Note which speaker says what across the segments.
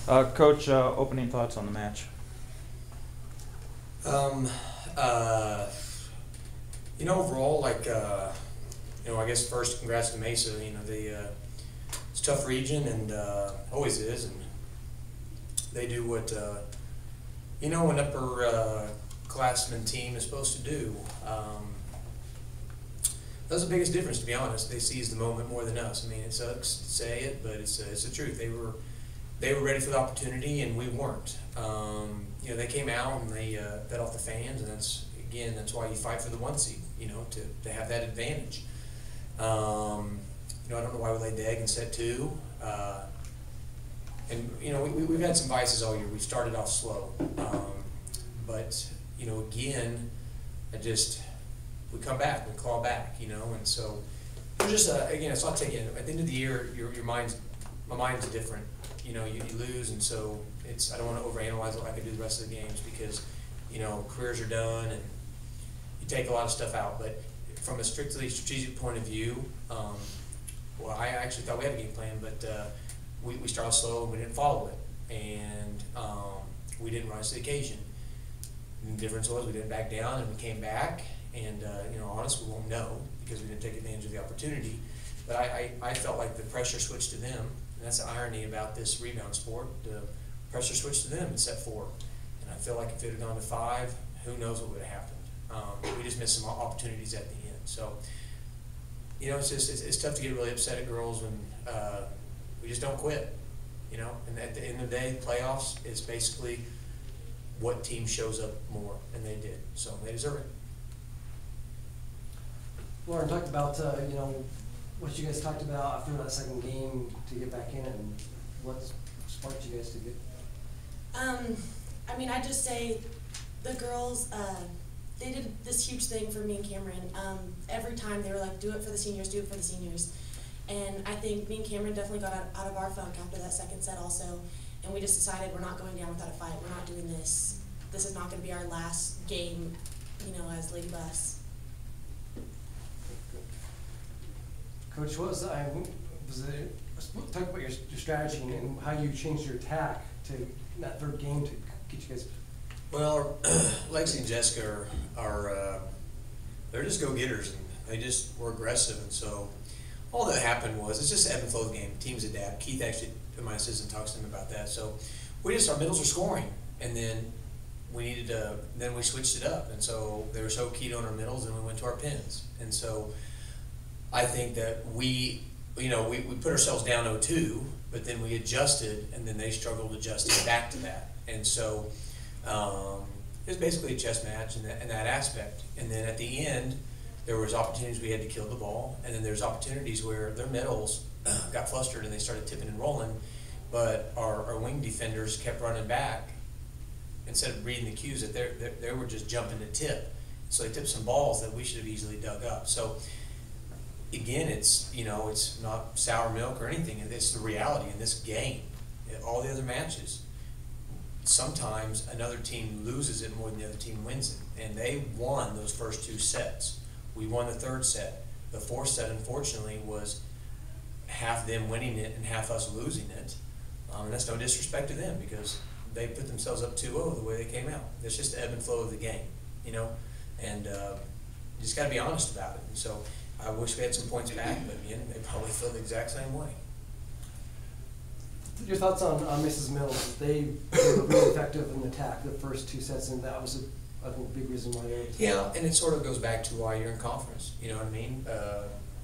Speaker 1: Coach, opening thoughts on the match.
Speaker 2: Um, uh, Overall, I guess first, congrats to Mesa. It's a tough region and always is, and they do what an upper classman team is supposed to do. That's the biggest difference, to be honest. They seized the moment more than us. I mean, it sucks to say it, but it's the truth. They were ready for the opportunity, and we weren't. They came out and they fed off the fans, and that's why you fight for the 1 seed. To have that advantage. I don't know why we laid the egg in set 2. We've had some vices all year. We've started off slow, but again, we come back, we claw back, and so we're just it's not taking. At the end of the year, my mind's different. You lose, and so I don't want to overanalyze it like I do the rest of the games because careers are done and you take a lot of stuff out. But from a strictly strategic point of view, I actually thought we had a game plan, but we started slow and we didn't follow it, and we didn't rise to the occasion. And the difference was we didn't back down and we came back, and honestly, we won't know because we didn't take advantage of the opportunity. But I felt like the pressure switched to them, and that's the irony about this rebound sport. The pressure switched to them in set 4, and I feel like if it had gone to 5, who knows what would have happened. We just missed some opportunities at the end. So, it's tough to get really upset at girls when we just don't quit. And at the end of the day, playoffs is basically what team shows up more, and they did. So they deserve it.
Speaker 3: Lauren talked about what you guys talked about after that second game to get back in, and what sparked you guys to get.
Speaker 4: I'd just say the girls, they did this huge thing for me and Cameron. Every time they were like, do it for the seniors, do it for the seniors. And I think me and Cameron definitely got out of our funk after that second set also. And we just decided we're not going down without a fight. We're not doing this. This is not going to be our last game, as Lady Bus.
Speaker 3: Coach, what was talk about your strategy and how you changed your attack to that third game to get you guys.
Speaker 2: Well, Lexi and Jessica are they're just go-getters, and they just were aggressive, and so all that happened was it's just the ebb and flow of the game. Teams adapt. Keith actually, my assistant, talks to them about that. So our middles were scoring, and then we switched it up, and so they were so keyed on our middles, and we went to our pins, and so I think that we put ourselves down 0-2, but then we adjusted, and then they struggled adjusting back to that, and so. It was basically a chess match in that aspect. And then at the end, there was opportunities we had to kill the ball, and then there's opportunities where their middles got flustered and they started tipping and rolling, but our wing defenders kept running back instead of reading the cues that they were just jumping to tip. So they tipped some balls that we should have easily dug up. So again, it's not sour milk or anything. It's the reality in this game. All the other matches, sometimes another team loses it more than the other team wins it, and they won those first 2 sets. We won the 3rd set. The 4th set, unfortunately, was half them winning it and half us losing it, and that's no disrespect to them because they put themselves up 2-0 the way they came out. It's just the ebb and flow of the game, and you just got to be honest about it. And so I wish we had some points back, but again, they probably feel the exact same way.
Speaker 3: Your thoughts on Mrs. Mills? They were really effective in the attack the first 2 sets, and that was a big reason why they.
Speaker 2: Yeah, and it sort of goes back to why you're in conference. You know what I mean?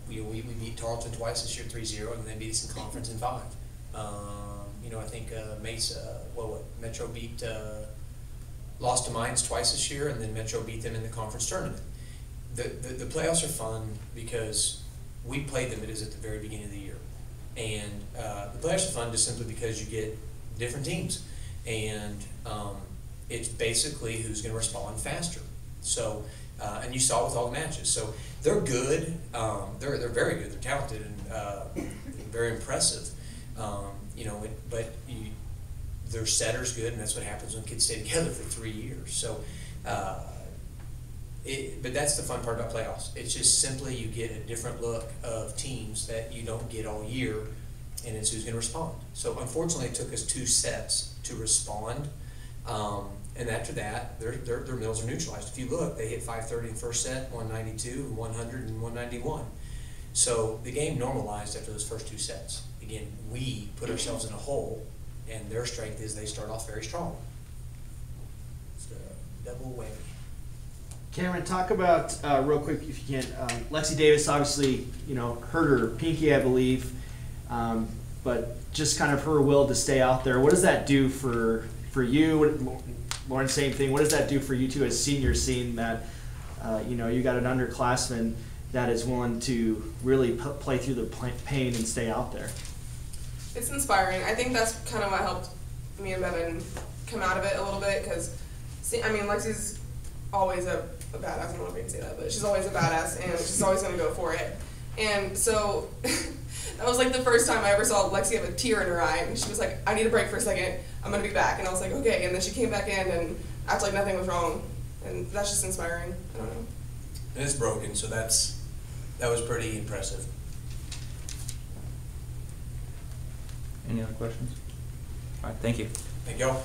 Speaker 2: We beat Tarleton twice this year, 3-0, and they beat us in conference in 5. I think Mesa, Metro lost to Mines twice this year, and then Metro beat them in the conference tournament. The playoffs are fun because we played them at the very beginning of the year. And the playoffs are fun just simply because you get different teams, and it's basically who's going to respond faster. So, and you saw with all the matches. So they're good. They're very good. They're talented and very impressive. Their setter's good, and that's what happens when kids stay together for 3 years. So, but that's the fun part about playoffs. It's just simply you get a different look of teams that you don't get all year, and it's who's going to respond. So unfortunately, it took us 2 sets to respond, and after that, their mills are neutralized. If you look, they hit 530 in the first set, 192, 100, and 191. So the game normalized after those first 2 sets. Again, we put ourselves in a hole, and their strength is they start off very strong. It's a double whammy.
Speaker 5: Cameron, talk about real quick, if you can. Lexi Davis obviously, hurt her pinky, I believe, but just kind of her will to stay out there. What does that do for you? Lauren, same thing. What does that do for you two as seniors, seeing that you got an underclassman that is willing to really play through the pain and stay out there?
Speaker 6: It's inspiring. I think that's kind of what helped me and Bevan come out of it a little bit, because, Lexi's always a badass. I don't know if I can say that, but she's always a badass, and she's always going to go for it. And so that was like the first time I ever saw Lexi have a tear in her eye, and she was like, I need a break for a second, I'm going to be back. And I was like, okay. And then she came back in and acted like nothing was wrong. And that's just inspiring. I don't know.
Speaker 2: And it's broken, so that was pretty impressive.
Speaker 1: Any other questions? All right, thank you.
Speaker 2: Thank y'all.